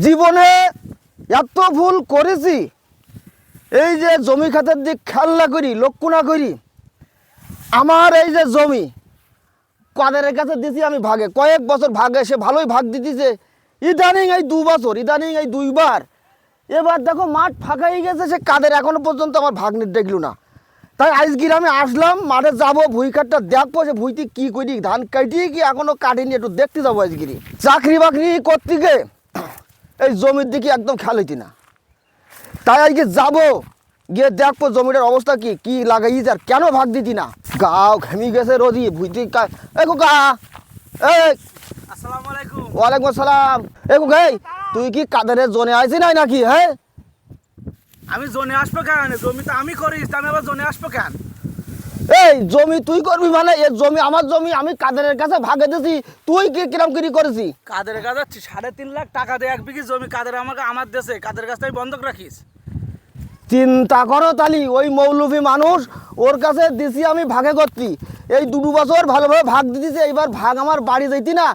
জীবনে এত ভুল করেছি, এই যে জমি খাতের দিক খেয়াল না করি, লক্ষ্য না করি। আমার এই যে জমি কাদের কাছে দিছি আমি ভাগে, কয়েক বছর ভাগে, সে ভালোই ভাগ দিতেছে। ইদানিং এই 2 বছর, ইদানিং এই 2 বার, এবার দেখো মাঠ ফাঁকা হয়ে গেছে, সে কাদের এখনো পর্যন্ত আমার ভাগ নিতে দেখলো না। তাই আজকের আমি আসলাম, মাঠে যাবো, ভুই কাটটা দেখবো, সে ভুইতে কি করি, ধান কাটিয়ে কি এখনো কাটিনি, একটু দেখতে যাবো আজকেরই। চাকরি বাকরি করতে গিয়ে এই জমির দিকে একদম খেয়াল হইতি না, তাই আজকে যাবো, গিয়ে দেখবো জমিটার অবস্থা কি কি লাগাইছে আর কেন ভাগ দিতি না। গাও ঘেমি গেছে রোদি ভুইতে। এই গা, এই আসসালামু আলাইকুম। ওয়ালাইকুম আসসালাম। এই গাই, তুই কি কাদের জোনে আইছি নাই নাকি? হ্যাঁ, আমি জোনে আসবো কেন? জমি তো আমি করিস, আমি আবার জোনে আসবো কেন? এই জমি তুই করবি মানে? এই জমি আমার জমি, আমি কাদের কাছে ভাগে দিছি, তুই কি কিরম কিরি করেছি? কাদের কাছে 3.5 লাখ টাকা দিয়ে 1 বিঘি জমি কাদের আমাকে আমার দেশে, কাদের কাছে আমি বন্ধক রাখিস? চিন্তা করো তালি, ওই মৌলভী মানুষ, ওর কাছে দিছি আমি ভাগে করতি। এই 2 বছর ভালোভাবে ভাগ দিতেছে, এইবার ভাগ আমার বাড়ি যাইতি না,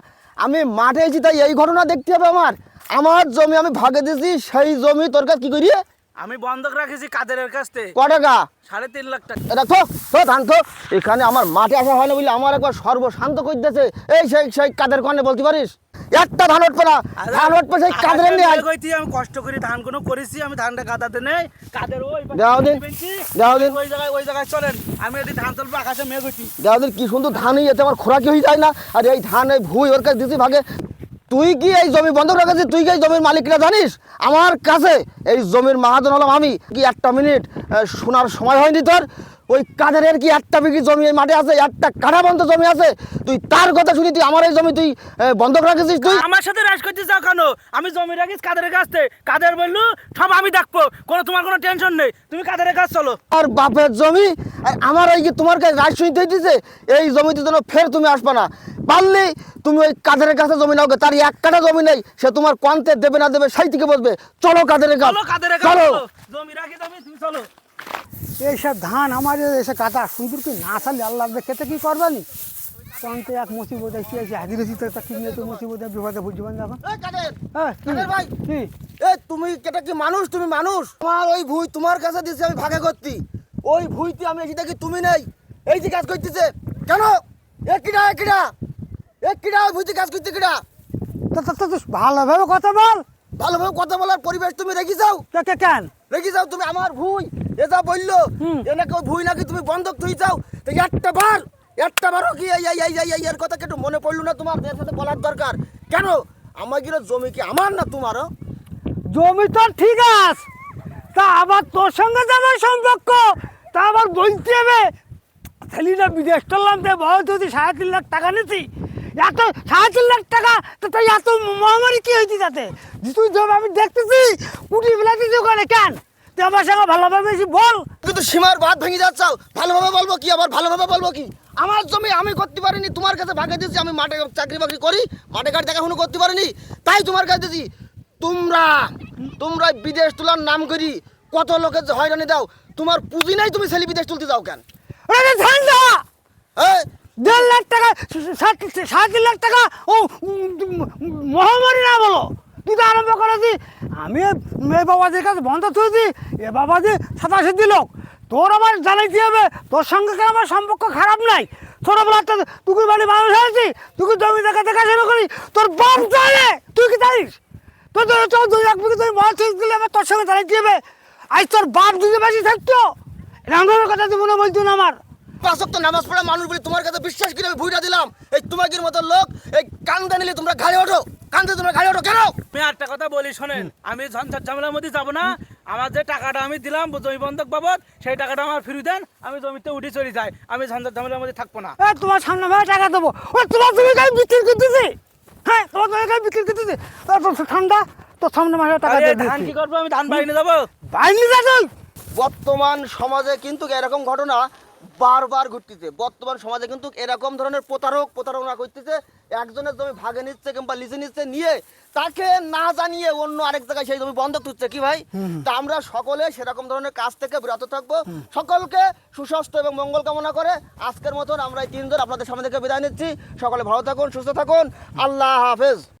আমি মাঠে এসেছি, তাই এই ঘটনা দেখতে হবে আমার। আমার জমি আমি ভাগে দিছি, সেই জমি তোর কাছে কি করি? আমি বন্ধক রাখিছি কাদের কাছ থেকে ক টাকা? 3.5 লাখ টাকা। এটা তো তো ধান তো এখানে আমার মাঠে আসা হয় না বলে আমার একবার সর্বশান্ত করে দিয়েছে। এই সেই সেই কাদের কনে বলতে পারিস? একটা ধান উঠবে না, ধান উঠবে সেই কাদের নিয়ে। আমি কষ্ট করে ধান কোনো করেছি, আমি ধানটা গাদাতে নেই কাদের ওই দাও দিন, দাও দিন, ওই জায়গায় চলেন, আমি এদিকে ধান তুলবো, আকাশে মেঘ হইতি। দাও দিন। কি সুন্দর ধান, এতে আমার খোরাকি হয়ে যায় না? আর এই ধান এই ভুই ওর কাছে দিছি ভাগে। তুই কি এই জমি বন্ধক রেখেছিস? তুই কি এই জমির মালিকরা জানিস? আমার কাছে এই জমির মাহাজন হলাম আমি। কি 1 মিনিট শোনার সময় হয়নি তোর? ওই কাদের কি 1 বিঘি জমি এই মাঠে আছে, 1 কাঠা বন্ধ জমি আছে, তুই তার কথা শুনি তুই আমার এই জমি তুই বন্ধক রাখেছিস? তুই আমার সাথে রাজ করতে যাও কেন? আমি জমি রাখিস কাদের কাছ থেকে, কাদের বললু সব আমি দেখবো, তোমার কোনো টেনশন নেই, তুমি কাদের কাছ চলো। আর বাপের জমি আর আমার এই যে তোমার কাছে রাজ শুনতে দিতেছে, এই জমিতে যেন ফের তুমি আসবে না। পারলে তুমি ওই কাদের কাছে জমি নাও, তার 1 কাঠা জমি নেই, সে তোমার কোয়ান্তে দেবে না দেবে সেই থেকে বসবে। চলো কাদের কাছে, চলো। জমি রাখি তুমি চলো। এইসব ধান আমার এসে কাটা সুন্দর কি না চালে আল্লাহ খেতে কি করবানি? তখন এক মুসিবত এসে এসে হাজির হয়েছি, তো কি নিয়ে তো মুসিবত বিপদে বুঝবেন এখন। এই কাদের, হ্যাঁ কাদের ভাই, কি এই তুমি কেটা কি মানুষ? তুমি মানুষ? আমার ওই ভুই তোমার কাছে দিয়েছি আমি ভাগে করতি, ওই ভুইতে আমি এসে দেখি তুমি নেই, এই যে কাজ করতেছে কেন? একইটা একইটা একইটা ওই ভুইতে কাজ করতে কিটা? ভালোভাবে কথা বল। ভালোভাবে কথা বলার পরিবেশ তুমি রেখে যাও। কেন রেখে যাও তুমি আমার ভুই, এ যা বললো এ নাকি ওই ভুই নাকি তুমি বন্ধক থুই যাও। তো একটা বারও কি এর কথা একটু মনে পড়লো না তোমার? এর সাথে বলার দরকার কেন? আমার গিয়ে জমি কি আমার না তোমারও? জমি তো ঠিক আছে, তা আবার তোর সঙ্গে যে আমার সম্পর্ক, তা আবার বলতে হবে। ছেলেটা বিদেশ চললাম, তো বহুত যদি 3.5 লাখ টাকা নিচ্ছি, এত 3.5 লাখ টাকা, তো তাই এত মহামারী কি হয়েছে তাতে? তুই জমি আমি দেখতেছি কুটি বিলাতিস ওখানে, কেন তুই আমার সঙ্গে ভালোভাবে বেশি বল। কিন্তু সীমার বাদ ভেঙে যাচ্ছ। ভালোভাবে বলবো কি, আবার ভালোভাবে বলবো কি? আমার জমি আমি করতে পারিনি, তোমার কাছে ভাগে দিয়েছি। আমি মাঠে চাকরি বাকরি করি, মাঠে ঘাট দেখাশুনো করতে পারিনি, তাই তোমার কাছে দিয়েছি। তোমরা বিদেশ তোলার নাম করি কত লোকের যে হয়রানি দাও। তোমার পুঁজি নাই, তুমি ছেলে বিদেশ তুলতে যাও কেন? ঠান্ডা এই 1.5 লাখ টাকা, 7.5 লাখ টাকা, ও মহামারী না বলো, তুই তো আরম্ভ করেছি। আমি এ বাবাদের কাছে বন্ধ থুয়েছি, এ বাবাজি 87 লোক। তোর আমার জানাইতে হবে, তোর সঙ্গে আমার সম্পর্ক খারাপ নাই। ছোটবেলা একটা তুকুর বাড়ি মানুষ হয়েছি, তুকুর জমি দেখাশোনা করি, তোর বাপ জানে, তুই কি জানিস? তোর 2 লাখ বিঘি তুই মাছ দিলে আমার তোর সঙ্গে জানাইতে হবে। আজ তোর বাপ যদি বেশি থাকতো, রান্নার কথা তুই মনে বলতো না আমার। 5 ওয়াক্ত নামাজ পড়া মানুষ বলে তোমার কাছে বিশ্বাস করে আমি ভুইটা দিলাম। এই তোমাদের মতো লোক এই কান্দা নিলে তোমরা ঘাড়ে ওঠো, কান্দে তোমরা ঘাড়ে ওঠো কেন? আমি একটা কথা বলি শোনেন, আমি ঝঞ্ঝাট ঝামেলার মধ্যে যাবো না। আমার যে টাকাটা আমি দিলাম জমি বন্ধক বাবদ, সেই টাকাটা আমার ফিরে দেন, আমি জমিতে উঠে চলে যাই, আমি ঝঞ্ঝাট ঝামেলার মধ্যে থাকবো না। তোমার সামনে ভাই টাকা দেবো, তোমার জমি গায়ে বিক্রি করতেছি। হ্যাঁ, তোমার জমি গায়ে বিক্রি করতেছি, ঠান্ডা তোর সামনে মাসে টাকা দিয়ে ধান কি করবো? আমি ধান বাইরে যাবো, বাইরে যা। বর্তমান সমাজে কিন্তু এরকম ঘটনা বারবার ঘটতেছে। বর্তমান সমাজে কিন্তু এরকম ধরনের প্রতারণা করতেছে। একজনের জমি ভাগে নিচ্ছে কিংবা লিজে নিচ্ছে, নিয়ে তাকে না জানিয়ে অন্য আরেক জায়গায় সেই জমি বন্ধক তুলছে। কি ভাই, তা আমরা সকলে সেরকম ধরনের কাজ থেকে বিরত থাকবো। সকলকে সুস্বাস্থ্য এবং মঙ্গল কামনা করে আজকের মতন আমরা এই 3 জন আপনাদের সামনে থেকে বিদায় নিচ্ছি। সকলে ভালো থাকুন, সুস্থ থাকুন, আল্লাহ হাফেজ।